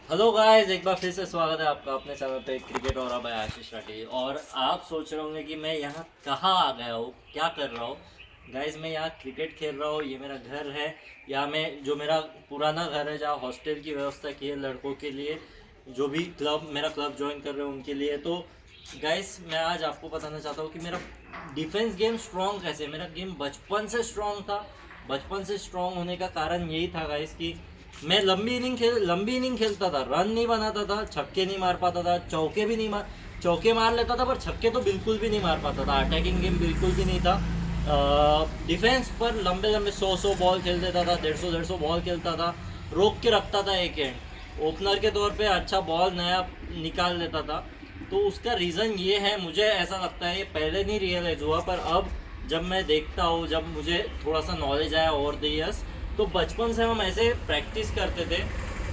Hello guys, एक बार फिर से स्वागत है आपका अपने चैनल पे क्रिकेट और अब आशीष राठी। और आप सोच रहे होंगे कि मैं यहाँ कहाँ आ गया हूँ, क्या कर रहा हूँ। गाइस, मैं यहाँ क्रिकेट खेल रहा हूँ। ये मेरा घर है। यहाँ मैं जो मेरा पुराना घर है, जहाँ हॉस्टल की व्यवस्था की है लड़कों के लिए, जो भी मेरा क्लब ज्वाइन कर रहे हैं उनके लिए। तो गाइस, मैं आज आपको बताना चाहता हूँ कि मेरा डिफेंस गेम स्ट्रॉन्ग कैसे। मेरा गेम बचपन से स्ट्रॉन्ग था। बचपन से स्ट्रॉन्ग होने का कारण यही था गाइस कि मैं लंबी इनिंग खेलता था, रन नहीं बनाता था, छक्के नहीं मार पाता था, चौके मार लेता था, पर छक्के तो बिल्कुल भी नहीं मार पाता था। अटैकिंग गेम बिल्कुल भी नहीं था। डिफेंस पर लंबे लंबे 100 बॉल खेल देता था, 150 बॉल खेलता था, रोक के रखता था एक एंड। ओपनर के तौर पे अच्छा बॉल नया निकाल लेता था। तो उसका रीज़न ये है, मुझे ऐसा लगता है, ये पहले नहीं रियलाइज़ हुआ, पर अब जब मैं देखता हूँ, जब मुझे थोड़ा सा नॉलेज आया ओवर द ईयर्स, तो बचपन से हम ऐसे प्रैक्टिस करते थे।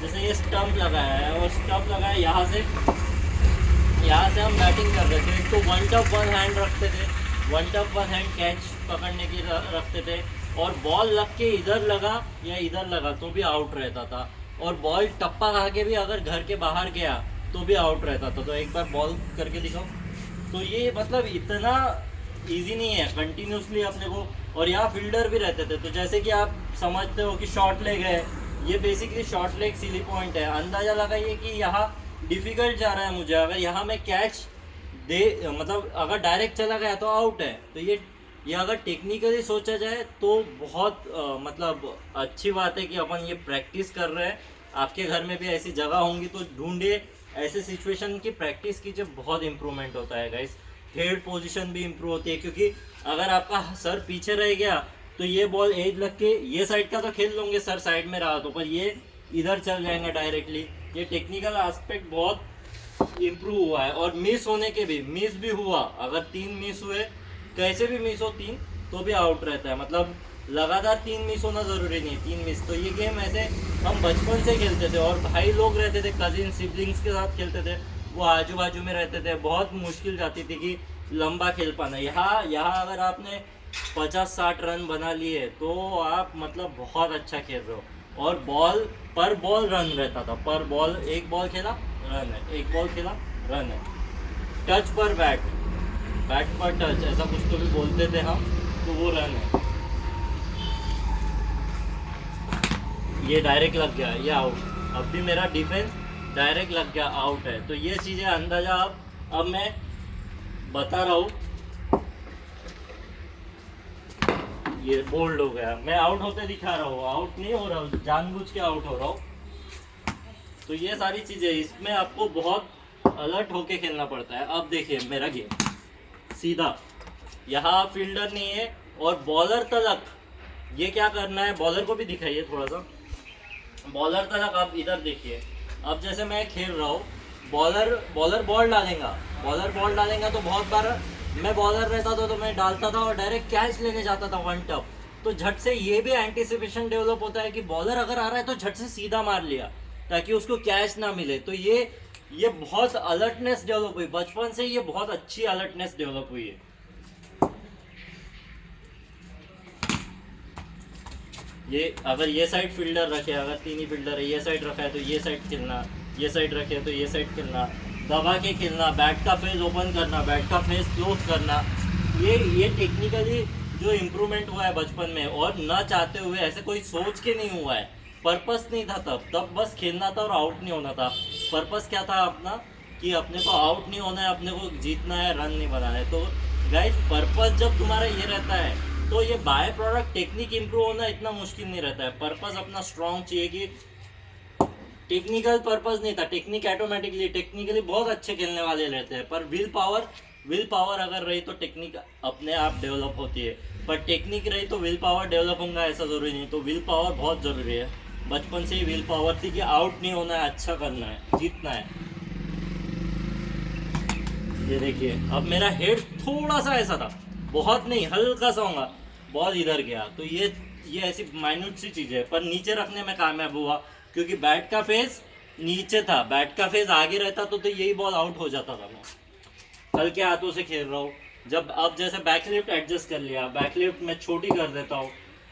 जैसे ये स्टंप लगाया है और स्टंप लगाया, यहाँ से हम बैटिंग कर रहे थे। एक तो वन टप वन हैंड रखते थे, वन टप वन हैंड कैच पकड़ने की रखते थे। और बॉल लग के इधर लगा या इधर लगा तो भी आउट रहता था। और बॉल टप्पा खा के भी अगर घर के बाहर गया तो भी आउट रहता था। तो एक बार बॉल करके दिखाओ। तो ये मतलब इतना इजी नहीं है कंटिन्यूसली अपने को। और यहाँ फील्डर भी रहते थे, तो जैसे कि आप समझते हो कि शॉर्ट लेग है, ये basically short leg silly point है। अंदाज़ा लगाइए कि यहाँ डिफ़िकल्ट जा रहा है मुझे। अगर यहाँ मैं कैच दे, मतलब अगर डायरेक्ट चला गया तो आउट है। तो ये अगर टेक्निकली सोचा जाए तो बहुत मतलब अच्छी बात है कि अपन ये प्रैक्टिस कर रहे हैं। आपके घर में भी ऐसी जगह होंगी तो ढूंढिए, ऐसे सिचुएशन की प्रैक्टिस कीजिए, बहुत इंप्रूवमेंट होता है गाइस। हेड पोजीशन भी इंप्रूव होती है, क्योंकि अगर आपका सर पीछे रह गया तो ये बॉल एज लग के, ये साइड का तो खेल लोगे सर साइड में रहा तो, पर ये इधर चल जाएंगे डायरेक्टली। ये टेक्निकल एस्पेक्ट बहुत इम्प्रूव हुआ है। और मिस भी हुआ, अगर 3 मिस हुए, कैसे भी मिस हो 3, तो भी आउट रहता है। मतलब लगातार 3 मिस होना ज़रूरी नहीं है, 3 मिस। तो ये गेम ऐसे हम बचपन से खेलते थे, और भाई लोग रहते थे, कजिन सिबलिंग्स के साथ खेलते थे, वो आजू बाजू में रहते थे। बहुत मुश्किल जाती थी कि लंबा खेल पाना। यहाँ यहाँ अगर आपने 50-60 रन बना लिए तो आप मतलब बहुत अच्छा खेल रहे हो। और बॉल रन रहता था, पर बॉल, एक बॉल खेला रन है, एक बॉल खेला रन है। टच पर बैट, बैट पर टच, ऐसा कुछ तो भी बोलते थे हम, तो वो रन है। ये डायरेक्ट लग गया, ये आउट। अब भी मेरा डिफेंस डायरेक्ट लग गया, आउट है। तो ये चीज़ें अंदाजा अब मैं बता रहा हूँ। ये बोल्ड हो गया, मैं आउट होते दिखा रहा हूँ, आउट नहीं हो रहा हूँ, जानबूझ के आउट हो रहा हूँ। तो ये सारी चीज़ें, इसमें आपको बहुत अलर्ट होके खेलना पड़ता है। अब देखिए मेरा गेम सीधा, यहाँ फील्डर नहीं है और बॉलर तलक। ये क्या करना है, बॉलर को भी दिखाइए थोड़ा सा। बॉलर तलक आप इधर देखिए। अब जैसे मैं खेल रहा हूँ, बॉलर बॉलर बॉलर बॉल डालेगा तो बहुत बार मैं बॉलर रहता था तो मैं डालता था और डायरेक्ट कैच लेने जाता था वन टप। तो झट से ये भी एंटिसिपेशन डेवलप होता है कि बॉलर अगर आ रहा है तो झट से सीधा मार लिया ताकि उसको कैच ना मिले। तो ये बहुत अलर्टनेस डेवलप हुई बचपन से, ये बहुत अच्छी अलर्टनेस डेवलप हुई है। ये अगर ये साइड फील्डर रखे, अगर 3 ही फील्डर है, ये साइड रखा है तो ये साइड खेलना, ये साइड रखे है तो ये साइड खेलना, दबा के खेलना, बैट का फेस ओपन करना, बैट का फेस क्लोज करना। ये टेक्निकली जो इम्प्रूवमेंट हुआ है बचपन में, और न चाहते हुए, ऐसे कोई सोच के नहीं हुआ है। पर्पस नहीं था तब बस खेलना था और आउट नहीं होना था। पर्पस क्या था अपना, कि अपने को आउट नहीं होना है, अपने को जीतना है, रन नहीं बनाना है। तो गाइस, पर्पस जब तुम्हारा ये रहता है तो ये बाय प्रोडक्ट टेक्निक इंप्रूव होना इतना मुश्किल नहीं रहता है। पर्पस अपना स्ट्रॉन्ग चाहिए, कि टेक्निकल पर्पस नहीं था, टेक्निकली बहुत अच्छे खेलने वाले रहते हैं, पर विल पावर अगर रही तो टेक्निक अपने आप डेवलप होती है। पर टेक्निक रही तो विल पावर डेवलप होगा ऐसा ज़रूरी नहीं। तो विल पावर बहुत ज़रूरी है। बचपन से ही विल पावर थी कि आउट नहीं होना है, अच्छा करना है, जीतना है। ये देखिए, अब मेरा हेड थोड़ा सा ऐसा था, बहुत नहीं, हल्का सा होगा, बॉल इधर गया। तो ये ऐसी माइन्यूट सी चीज़ है, पर नीचे रखने में कामयाब हुआ, क्योंकि बैट का फेस नीचे था। बैट का फेस आगे रहता तो यही बॉल आउट हो जाता था। मैं हल्के हाथों से खेल रहा हूँ। जब अब जैसे बैकलिफ्ट एडजस्ट कर लिया, बैकलिफ्ट मैं छोटी कर देता हूँ।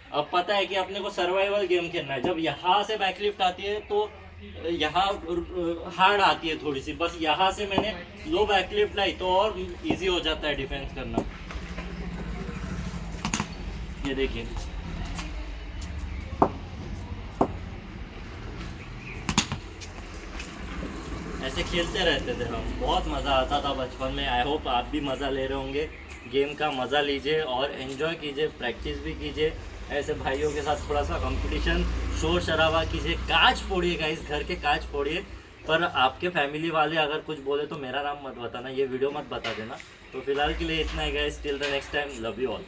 अब पता है कि अपने को सर्वाइवल गेम खेलना है। जब यहाँ से बैकलिफ्ट आती है तो यहाँ हार्ड आती है थोड़ी सी, बस यहाँ से मैंने लो बैकलिफ्ट लाई तो और इजी हो जाता है डिफेंस करना। ये देखिए, ऐसे खेलते रहते थे हम, बहुत मज़ा आता था बचपन में। आई होप आप भी मज़ा ले रहे होंगे, गेम का मज़ा लीजिए और एंजॉय कीजिए, प्रैक्टिस भी कीजिए ऐसे भाइयों के साथ, थोड़ा सा कंपटीशन, शोर शराबा कीजिए, कांच फोड़िए गाइस, घर के कांच फोड़िए। पर आपके फैमिली वाले अगर कुछ बोले तो मेरा नाम मत बताना, ये वीडियो मत बता देना। तो फिलहाल के लिए इतना ही guys, till the next time, love you all.